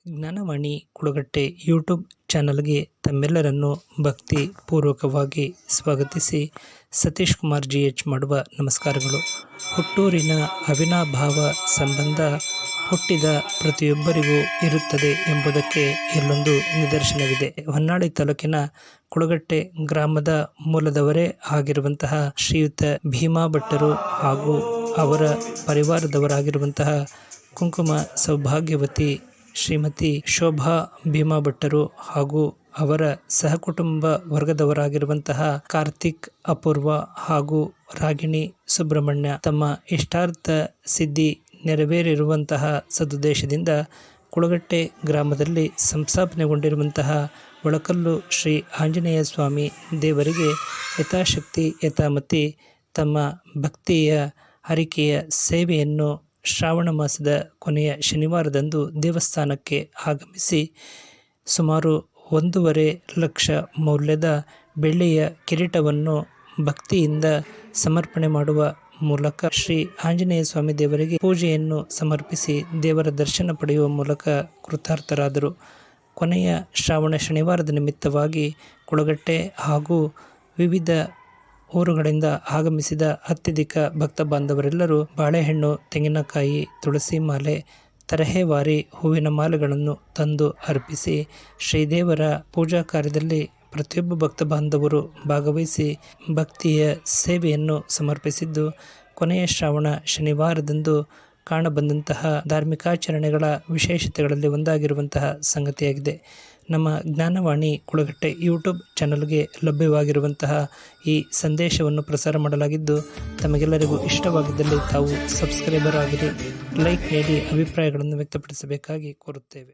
Gyan Vani Kulagatte YouTube ಚಾನಲ್ಗೆ ತಮ್ಮೆಲ್ಲರನ್ನು ಭಕ್ತಿ ಪೂರ್ವಕವಾಗಿ ಸ್ವಾಗತಿಸಿ ಸತೀಶ್ ಕುಮಾರ್ GH ಮಾಡುವ ನಮಸ್ಕಾರಗಳು. ಹುಟ್ಟೂರಿನ ಅವಿನಾಭಾವ ಸಂಬಂಧ ಹುಟ್ಟಿದ ಪ್ರತಿಯೊಬ್ಬರಿಗೂ ಇರುತ್ತದೆ ಎಂಬುದಕ್ಕೆ ಇಲ್ಲೊಂದು ನಿದರ್ಶನವಿದೆ. ಹೊನ್ನಾಳಿ ತಾಲೂಕಿನ ಕುಳಗಟ್ಟೆ ಗ್ರಾಮದ ಮೂಲದವರೇ ಆಗಿರುವಂತಹ ಶ್ರೀಯುತ ಭೀಮಾ ಭಟ್ಟರು ಹಾಗೂ ಅವರ ಪರಿವಾರದವರಾಗಿರುವಂತಹ ಕುಂಕುಮ ಸೌಭಾಗ್ಯವತಿ ಶ್ರೀಮತಿ ಶೋಭಾ ಭೀಮಾ ಭಟ್ಟರು ಹಾಗೂ ಅವರ ಸಹಕುಟುಂಬ ವರ್ಗದವರಾಗಿರುವಂತಹ ಕಾರ್ತಿಕ್, ಅಪೂರ್ವ ಹಾಗೂ ರಾಗಿಣಿ ಸುಬ್ರಹ್ಮಣ್ಯ ತಮ್ಮ ಇಷ್ಟಾರ್ಥ ಸಿದ್ಧಿ ನೆರವೇರಿರುವಂತಹ ಸದುದ್ದೇಶದಿಂದ ಕುಳಗಟ್ಟೆ ಗ್ರಾಮದಲ್ಲಿ ಸಂಸ್ಥಾಪನೆಗೊಂಡಿರುವಂತಹ ಒಳಕಲ್ಲು ಶ್ರೀ ಆಂಜನೇಯ ಸ್ವಾಮಿ ದೇವರಿಗೆ ಯಥಾಶಕ್ತಿ ಯಥಾಮತಿ ತಮ್ಮ ಭಕ್ತಿಯ ಹರಿಕೆಯ ಸೇವೆಯನ್ನು ಶ್ರಾವಣ ಮಾಸದ ಕೊನೆಯ ಶನಿವಾರದಂದು ದೇವಸ್ಥಾನಕ್ಕೆ ಆಗಮಿಸಿ ಸುಮಾರು 1.5 ಲಕ್ಷ ಮೌಲ್ಯದ ಬೆಳ್ಳಿಯ ಕಿರೀಟವನ್ನು ಭಕ್ತಿಯಿಂದ ಸಮರ್ಪಣೆ ಮಾಡುವ ಮೂಲಕ ಶ್ರೀ ಆಂಜನೇಯ ಸ್ವಾಮಿ ದೇವರಿಗೆ ಪೂಜೆಯನ್ನು ಸಮರ್ಪಿಸಿ ದೇವರ ದರ್ಶನ ಪಡೆಯುವ ಮೂಲಕ ಕೃತಾರ್ಥರಾದರು. ಕೊನೆಯ ಶ್ರಾವಣ ಶನಿವಾರದ ನಿಮಿತ್ತವಾಗಿ ಕುಳಗಟ್ಟೆ ಹಾಗೂ ವಿವಿಧ ಊರುಗಳಿಂದ ಆಗಮಿಸಿದ ಅತ್ಯಧಿಕ ಭಕ್ತ ಬಾಂಧವರೆಲ್ಲರೂ ಬಾಳೆಹಣ್ಣು, ತೆಂಗಿನಕಾಯಿ, ತುಳಸಿ ಮಾಲೆ, ತರಹೇವಾರಿ ಹೂವಿನ ಮಾಲೆಗಳನ್ನು ತಂದು ಅರ್ಪಿಸಿ ಶ್ರೀದೇವರ ಪೂಜಾ ಕಾರ್ಯದಲ್ಲಿ ಪ್ರತಿಯೊಬ್ಬ ಭಕ್ತ ಬಾಂಧವರು ಭಾಗವಹಿಸಿ ಭಕ್ತಿಯ ಸೇವೆಯನ್ನು ಸಮರ್ಪಿಸಿದ್ದು ಕೊನೆಯ ಶ್ರಾವಣ ಶನಿವಾರದಂದು ಕಾಣಬಂದಂತಹ ಧಾರ್ಮಿಕಾಚರಣೆಗಳ ವಿಶೇಷತೆಗಳಲ್ಲಿ ಒಂದಾಗಿರುವಂತಹ ಸಂಗತಿಯಾಗಿದೆ. ನಮ್ಮ ಜ್ಞಾನವಾಣಿ ಕುಳಗಟ್ಟೆ ಯೂಟ್ಯೂಬ್ ಚಾನಲ್ಗೆ ಲಭ್ಯವಾಗಿರುವಂತಹ ಈ ಸಂದೇಶವನ್ನು ಪ್ರಸಾರ ಮಾಡಲಾಗಿದ್ದು ತಮಗೆಲ್ಲರಿಗೂ ಇಷ್ಟವಾಗಿದ್ದಲ್ಲಿ ತಾವು ಸಬ್ಸ್ಕ್ರೈಬರ್ ಆಗಿರಿ, ಲೈಕ್ ನೀಡಿ ಅಭಿಪ್ರಾಯಗಳನ್ನು ವ್ಯಕ್ತಪಡಿಸಬೇಕಾಗಿ ಕೋರುತ್ತೇವೆ.